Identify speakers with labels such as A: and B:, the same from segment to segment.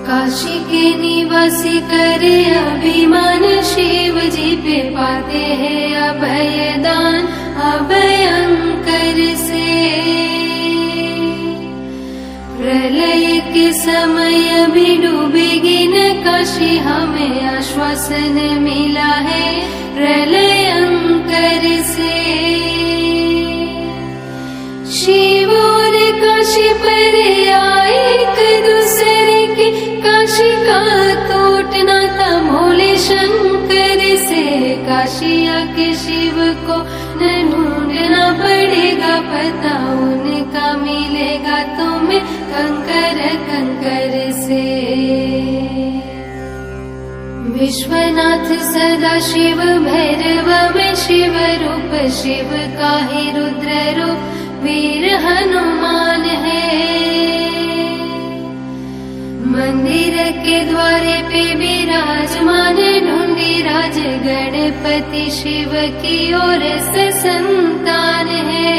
A: काशी के निवासी करे अभिमान, शिव जी पे पाते हैं अभय दान अभयंकर से। प्रलय के समय भी डूबेगी न काशी, हमें आश्वासन मिला है प्रलयंकर से। शिव और काशी पर आए एक दूसरे के, काशी का टूटना था भोले शंकर से। काशी आके शिव को न ढूंढना पड़ेगा, पता उनका मिलेगा तुम्हें कंकर कंकर से। विश्वनाथ सदा शिव भैरव में शिव रूप, शिव का ही रुद्र रूप वीर हनुमान है। मंदिर के द्वारे पे विराजमान ढूंढी राज, गणपति शिव की ओर से संतान है।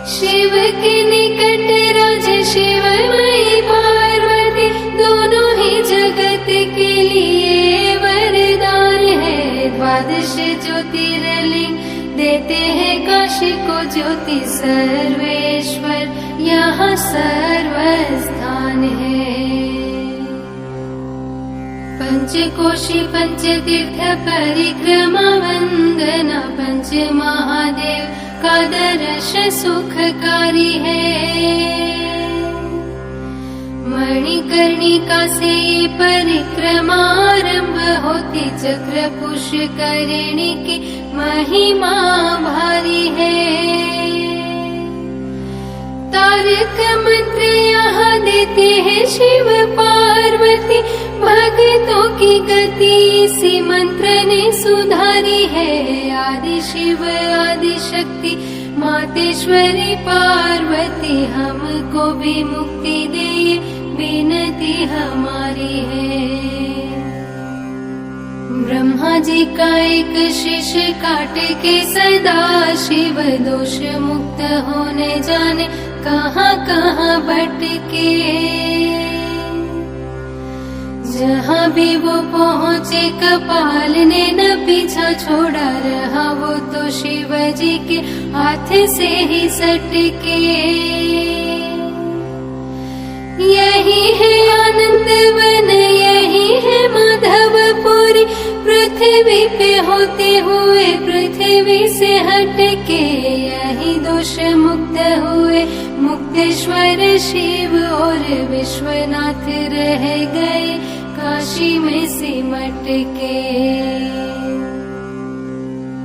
A: शिव के निकट राज शिवमयी पार्वती, दोनों ही जगत के लिए वरदान है। द्वादश ज्योतिर्लिंग देते हैं काशी को ज्योति, सर्वेश्वर यहाँ सर्वस्थान है। पंचकोशी पंचतीर्थ परिक्रमा वंदना, पंच महादेव का दर्श सुखकारी है। मणिकर्णिका से परिक्रमा आरंभ होती, चक्र पुष्करिणी की महिमा भारी है। तारक मंत्र यहाँ देते हैं शिव पार्वती, भक्तों की गति इसी मंत्र ने सुधारी है। आदि शिव आदि शक्ति मातेश्वरी पार्वती, हमको भी मुक्ति दे विनती हमारी है। ब्रह्मा जी का एक शीश काट के सदा शिव दोष मुक्त होने जाने कहाँ कहाँ भटके। जहाँ भी वो पहुँचे कपाल ने न पीछा छोड़ा, रहा वो तो शिव जी के हाथ से ही सटके। यही है आनंद वन, यही है माधवपुरी, पृथ्वी पे होते हुए पृथ्वी से हटके। यही दोष मुक्त हुए मुक्तेश्वर शिव, और विश्वनाथ रह गए काशी में सिमट के।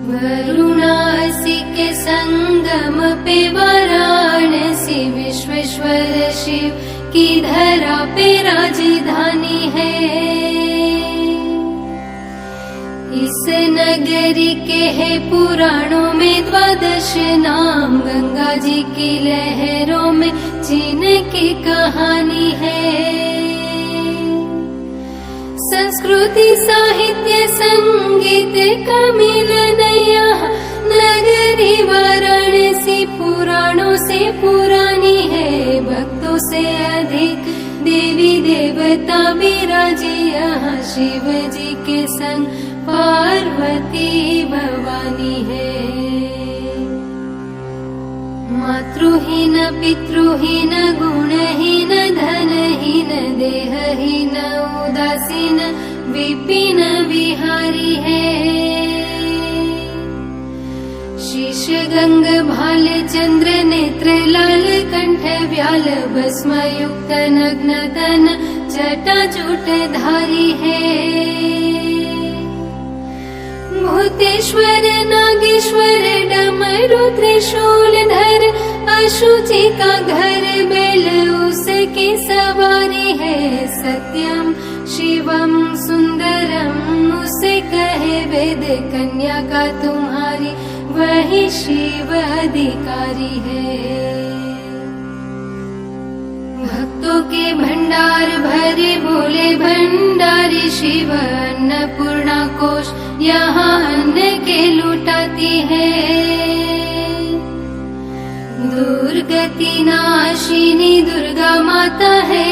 A: वरुणासी के संगम पे वाराणसी, विश्वेश्वर शिव की धरा पे राजधानी है। इस नगरी के है पुराणों में द्वादश नाम, गंगा जी की लहरों में जिनकी कहानी है। संस्कृति साहित्य संगीत का मिलन यहाँ, नगरी वाराणसी पुराणों से पुरानी है। भक्तों से अधिक देवी देवता विराजे यहाँ, शिव जी के संग पार्वती भवानी है। मातृहीन पितृहीन गुणहीन धनहीन देहहीन उदासीन विपिन विहारी है। शीश गंग भाल चंद्र नेत्र लाल कंठ व्याल, भस्म युक्त नग्न तन जटा जूट धारी है। भूतेश्वर नागेश्वर डमरू त्रिशूल धर, अशुचि का घर बेल उसकी सवारी है। सत्यम शिवम सुंदरम उसे कहे वेद, कन्या का तुम्हारी वही शिव अधिकारी है। भक्तों के भंडार भरे भोले भंडारी, शिव अन्नपूर्णा कोश यहाँ अन्न के लुटाती है। दुर्गति नाशिनी दुर्गा माता है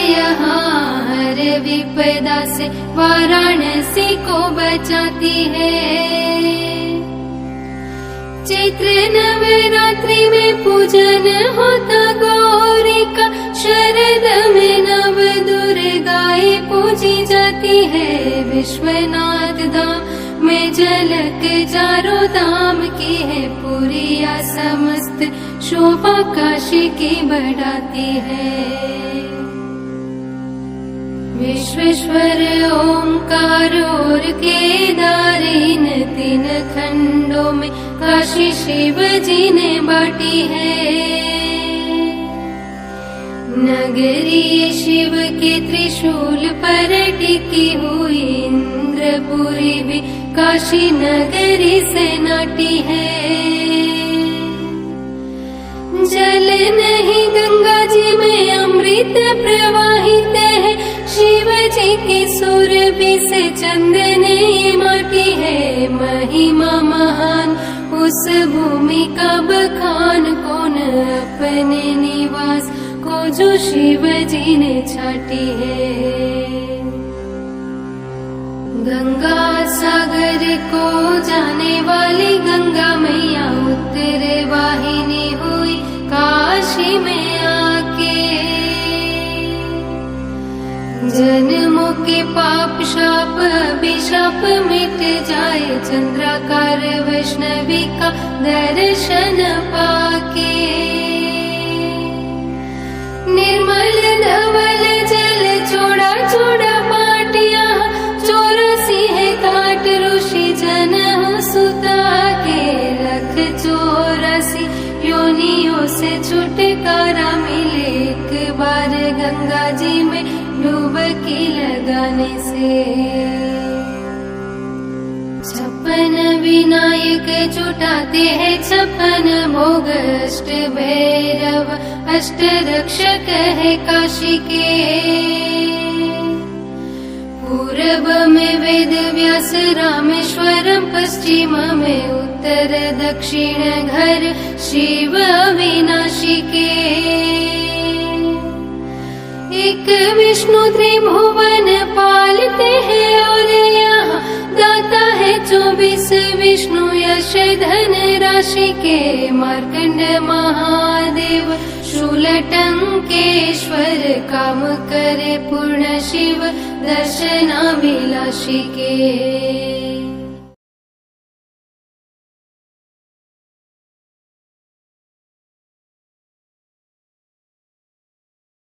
A: विपदा से वाराणसी को बचाती है। चैत्र नवरात्रि में पूजन होता गौरी का, शरद में नव दुर्गाएं पूजी जाती है। विश्वनाथ धाम में झलक चारों धाम की है, पुरिया समस्त शोभा काशी की बढ़ाती है। विश्वेश्वर ओंकार और केदार इन तीन खंडों में काशी शिव जी ने बांटी है। नगरी शिव के त्रिशूल पर टिकी हुई इंद्रपुरी भी काशी नगरी से नाटी है। जल नहीं गंगा जी में अमृत प्रवाहित है, शिव जी की सुरभि से चंदनी माटी है। महिमा महान उस भूमि का बखान कौन, अपने निवास को जो शिव जी ने छाटी है। गंगा सागर को जाने वाली गंगा मैया उत्तर वाहिनी हुई काशी में आके। जन्मों के पाप शाप अभिशाप मिट जाए, चंद्राकार वैष्णवी का दर्शन पाके। निर्मल धवल जल छोड़ा छोड़ा पाटिया, 84 है घाट ऋषि जन सुता के। लख 84 योनियों से छुटकारा मिले, एक बार गंगा जी में डुबकी लगाने से। 56 विनायक जुटाते हैं 56 भोग, अष्ट भैरव अष्ट रक्षक है काशी के। पूर्व में वेद व्यास रामेश्वरम, पश्चिम में उत्तर दक्षिण घर शिव अविनाशी के। एक विष्णु त्रिभुवन पालते हैं, और यहाँ दाता है 24 विष्णु यश धन राशि के। मार्कंड महादेव शूलटंकेश्वर, काम करे पूर्ण शिव दर्शनाभिलाषी के।